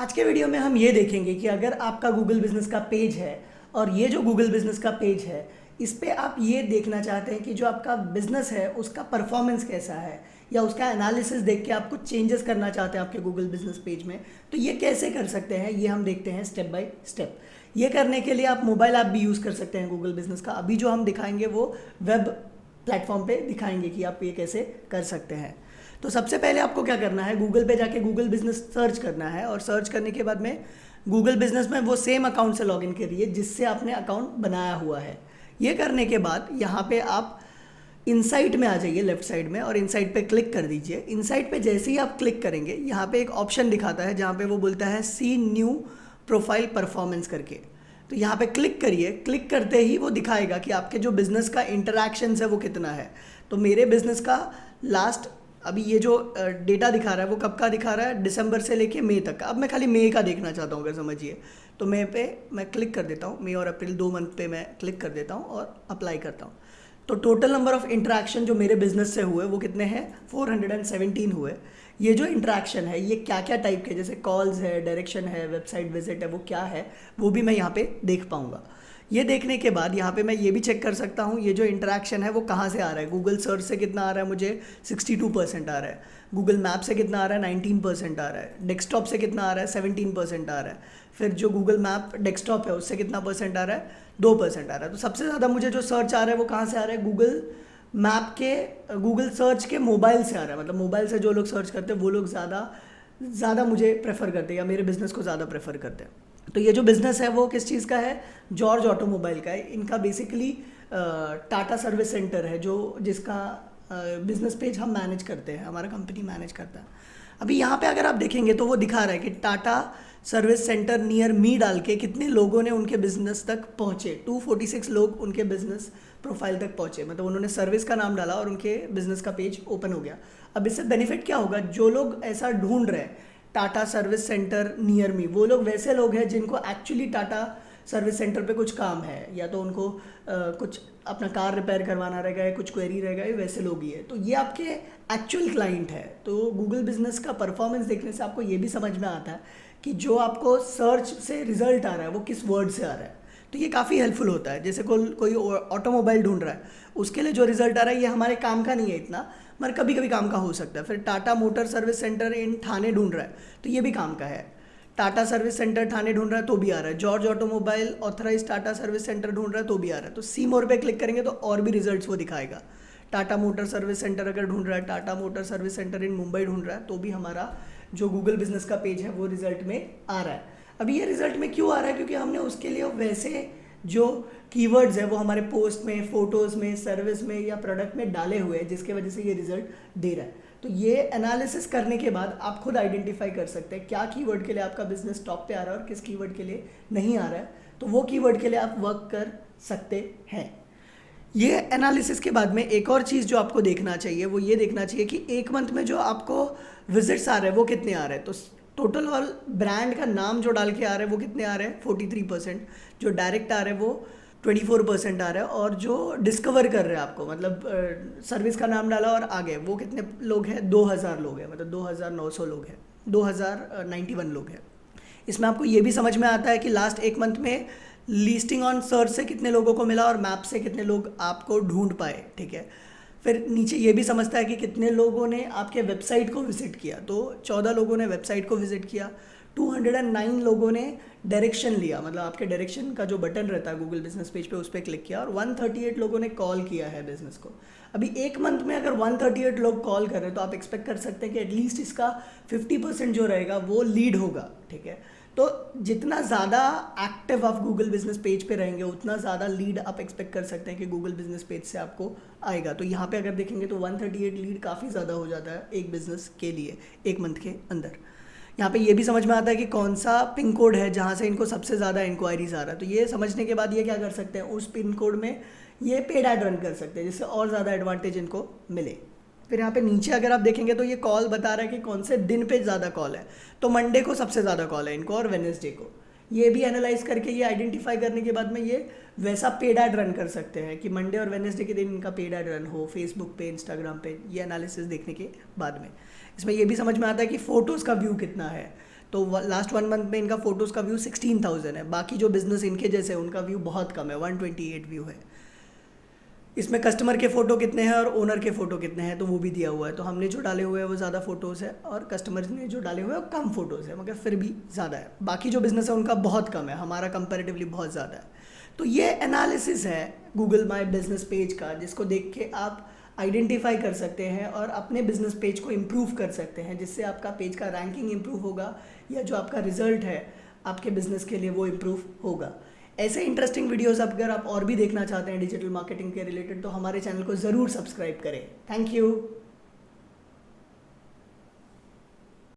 आज के वीडियो में हम ये देखेंगे कि अगर आपका गूगल बिजनेस का पेज है और ये जो गूगल बिजनेस का पेज है इस पे आप ये देखना चाहते हैं कि जो आपका बिजनेस है उसका परफॉर्मेंस कैसा है या उसका एनालिसिस देख के आप कुछ चेंजेस करना चाहते हैं आपके गूगल बिजनेस पेज में, तो ये कैसे कर सकते हैं ये हम देखते हैं स्टेप बाय स्टेप। ये करने के लिए आप मोबाइल ऐप भी यूज़ कर सकते हैं गूगल बिजनेस का। अभी जो हम दिखाएंगे वो वेब प्लेटफॉर्म पे दिखाएंगे कि आप ये कैसे कर सकते हैं। तो सबसे पहले आपको क्या करना है, गूगल पे जाके गूगल बिजनेस सर्च करना है और सर्च करने के बाद में गूगल बिजनेस में वो सेम अकाउंट से लॉगिन करिए जिससे आपने अकाउंट बनाया हुआ है। ये करने के बाद यहाँ पे आप इनसाइट में आ जाइए लेफ्ट साइड में और इनसाइट पे क्लिक कर दीजिए। इनसाइट पे जैसे ही आप क्लिक करेंगे यहाँ पे एक ऑप्शन दिखाता है जहाँ पे वो बोलता है सी न्यू प्रोफाइल परफॉर्मेंस करके। तो यहाँ पे क्लिक करिए। क्लिक करते ही वो दिखाएगा कि आपके जो बिज़नेस का इंटरैक्शंस है वो कितना है। तो मेरे बिज़नेस का लास्ट अभी ये जो डेटा दिखा रहा है वो कब का दिखा रहा है, दिसंबर से लेके मई तक का। अब मैं खाली मई का देखना चाहता हूँ अगर समझिए, तो मई पे मैं क्लिक कर देता हूँ। मई और अप्रैल 2 मंथ पे मैं क्लिक कर देता हूँ और अप्लाई करता हूँ। तो टोटल नंबर ऑफ इंटरैक्शन जो मेरे बिजनेस से हुए वो कितने हैं, 417 हुए। ये जो इंटरैक्शन है ये क्या क्या टाइप के, जैसे कॉल्स है, डायरेक्शन है, वेबसाइट विजिट है, वो क्या है वो भी मैं यहाँ पे देख पाऊँगा। ये देखने के बाद यहाँ पे मैं ये भी चेक कर सकता हूँ ये जो इंटरैक्शन है वो कहाँ से आ रहा है। गूगल सर्च से कितना आ रहा है, मुझे 62% आ रहा है। गूगल मैप से कितना आ रहा है, 19% आ रहा है। डेस्कटॉप से कितना आ रहा है, 17% आ रहा है। फिर जो गूगल मैप डेस्कटॉप है उससे कितना परसेंट आ रहा है, 2% आ रहा है। तो सबसे ज़्यादा मुझे जो सर्च आ रहा है वो कहाँ से आ रहा है, गूगल मैप के, गूगल सर्च के मोबाइल से आ रहा है। मतलब मोबाइल से जो लोग सर्च करते हैं वो लोग ज़्यादा मुझे प्रेफर करते हैं या मेरे बिज़नेस को ज़्यादा प्रेफर करते हैं। तो ये जो बिज़नेस है वो किस चीज़ का है, जॉर्ज ऑटोमोबाइल का है। इनका बेसिकली टाटा सर्विस सेंटर है जो जिसका बिज़नेस पेज हम मैनेज करते हैं, हमारा कंपनी मैनेज करता है। अभी यहाँ पे अगर आप देखेंगे तो वो दिखा रहा है कि Tata service centre near me डाल के कितने लोगों ने उनके बिजनेस तक पहुँचे। 246 लोग उनके बिजनेस प्रोफाइल तक पहुँचे। मतलब उन्होंने सर्विस का नाम डाला और उनके बिजनेस का पेज ओपन हो गया। अब इससे बेनिफिट क्या होगा, जो लोग ऐसा ढूंढ रहे हैं Tata service centre near me, वो लोग वैसे लोग हैं जिनको एक्चुअली टाटा सर्विस सेंटर पे कुछ काम है, या तो उनको कुछ अपना कार रिपेयर करवाना रहेगा या कुछ क्वेरी रहेगा, ये वैसे लोग ही है। तो ये आपके एक्चुअल क्लाइंट है। तो गूगल बिजनेस का परफॉर्मेंस देखने से आपको ये भी समझ में आता है कि जो आपको सर्च से रिजल्ट आ रहा है वो किस वर्ड से आ रहा है। तो ये काफ़ी हेल्पफुल होता है। जैसे कोई ऑटोमोबाइल ढूंढ रहा है, उसके लिए जो रिजल्ट आ रहा है ये हमारे काम का नहीं है इतना, मगर कभी कभी काम का हो सकता है। फिर टाटा मोटर सर्विस सेंटर इन ठाणे ढूंढ रहा है तो ये भी काम का है। टाटा सर्विस सेंटर ठाणे ढूंढ रहा है तो भी आ रहा है। George automobile authorise Tata service centre ढूंढ रहा है तो भी आ रहा है। तो सी मोर पे क्लिक करेंगे तो और भी रिजल्ट्स वो दिखाएगा। टाटा मोटर सर्विस सेंटर अगर ढूंढ रहा है, टाटा मोटर सर्विस सेंटर इन मुंबई ढूंढ रहा है तो भी हमारा जो गूगल बिजनेस का पेज है वो रिजल्ट में आ रहा है। अभी ये रिजल्ट में क्यों आ रहा है, क्योंकि हमने उसके लिए वैसे जो कीवर्ड्स है वो हमारे पोस्ट में, फोटोज़ में, सर्विस में या प्रोडक्ट में डाले हुए हैं, जिसके वजह से ये रिजल्ट दे रहा है। तो ये एनालिसिस करने के बाद आप खुद आइडेंटिफाई कर सकते हैं क्या कीवर्ड के लिए आपका बिजनेस टॉप पे आ रहा है और किस कीवर्ड के लिए नहीं आ रहा है। तो वो कीवर्ड के लिए आप वर्क कर सकते हैं। ये एनालिसिस के बाद में एक और चीज़ जो आपको देखना चाहिए वो ये देखना चाहिए कि एक मंथ में जो आपको विजिट्स आ रहे हैं वो कितने आ रहे हैं। तो टोटल ऑल ब्रांड का नाम जो डाल के आ रहे हैं वो कितने आ रहे हैं, 43%। जो डायरेक्ट आ रहे हैं वो 24% आ रहा है। और जो डिस्कवर कर रहे हैं आपको, मतलब सर्विस का नाम डाला और आगे, वो कितने लोग हैं, 2000 लोग हैं। मतलब 2900 लोग हैं, 2091 लोग हैं। इसमें आपको ये भी समझ में आता है कि लास्ट एक मंथ में लिस्टिंग ऑन सर्च से कितने लोगों को मिला और मैप से कितने लोग आपको ढूंढ पाए। ठीक है। फिर नीचे ये भी समझता है कि कितने लोगों ने आपके वेबसाइट को विजिट किया। तो 14 लोगों ने वेबसाइट को विजिट किया, 209 लोगों ने डायरेक्शन लिया, मतलब आपके डायरेक्शन का जो बटन रहता है गूगल बिजनेस पेज पे उस पर क्लिक किया, और 138 लोगों ने कॉल किया है बिजनेस को। अभी एक मंथ में अगर 138 लोग कॉल कर रहे हैं तो आप एक्सपेक्ट कर सकते हैं कि एटलीस्ट इसका 50% जो रहेगा वो लीड होगा। ठीक है। तो जितना ज़्यादा एक्टिव आप गूगल बिजनेस पेज पे रहेंगे उतना ज़्यादा लीड आप एक्सपेक्ट कर सकते हैं कि गूगल बिजनेस पेज से आपको आएगा। तो यहाँ पे अगर देखेंगे तो 138 लीड काफ़ी ज़्यादा हो जाता है एक बिज़नेस के लिए एक मंथ के अंदर। यहाँ पे ये भी समझ में आता है कि कौन सा पिन कोड है जहाँ से इनको सबसे ज़्यादा इंक्वायरीज आ रहा है। तो ये समझने के बाद ये क्या कर सकते हैं, उस पिन कोड में ये पेड ऐड रन कर सकते हैं जिससे और ज़्यादा एडवांटेज इनको मिले। फिर यहाँ पे नीचे अगर आप देखेंगे तो ये कॉल बता रहा है कि कौन से दिन पे ज़्यादा कॉल है। तो मंडे को सबसे ज़्यादा कॉल है इनको और वेडनेसडे को। ये भी एनालाइज करके ये आइडेंटिफाई करने के बाद में ये वैसा पेड ऐड रन कर सकते हैं कि मंडे और वेडनेसडे के दिन इनका पेड ऐड रन हो फेसबुक पे, इंस्टाग्राम पे। ये एनालिसिस देखने के बाद में इसमें ये भी समझ में आता है कि फ़ोटोज़ का व्यू कितना है। तो लास्ट 1 मंथ में इनका फ़ोटोज़ का व्यू 16,000 है। बाकी जो बिज़नेस इनके जैसे हैं उनका व्यू बहुत कम है, 128 व्यू है। इसमें कस्टमर के फ़ोटो कितने हैं और ओनर के फ़ोटो कितने हैं तो वो भी दिया हुआ है। तो हमने जो डाले हुए हैं वो ज़्यादा फ़ोटोज़ है और कस्टमर्स ने जो डाले हुए हैं वो कम फ़ोटोज़ है, मगर फिर भी ज़्यादा है। बाकी जो बिज़नेस है उनका बहुत कम है, हमारा कंपैरेटिवली बहुत ज़्यादा है। तो ये एनालिसिस है गूगल माई बिज़नेस पेज का, जिसको देख के आप आइडेंटिफाई कर सकते हैं और अपने बिज़नेस पेज को इम्प्रूव कर सकते हैं, जिससे आपका पेज का रैंकिंग इम्प्रूव होगा या जो आपका रिजल्ट है आपके बिज़नेस के लिए वो इम्प्रूव होगा। ऐसे इंटरेस्टिंग वीडियोस अगर आप और भी देखना चाहते हैं डिजिटल मार्केटिंग के रिलेटेड तो हमारे चैनल को ज़रूर सब्सक्राइब करें। Thank you.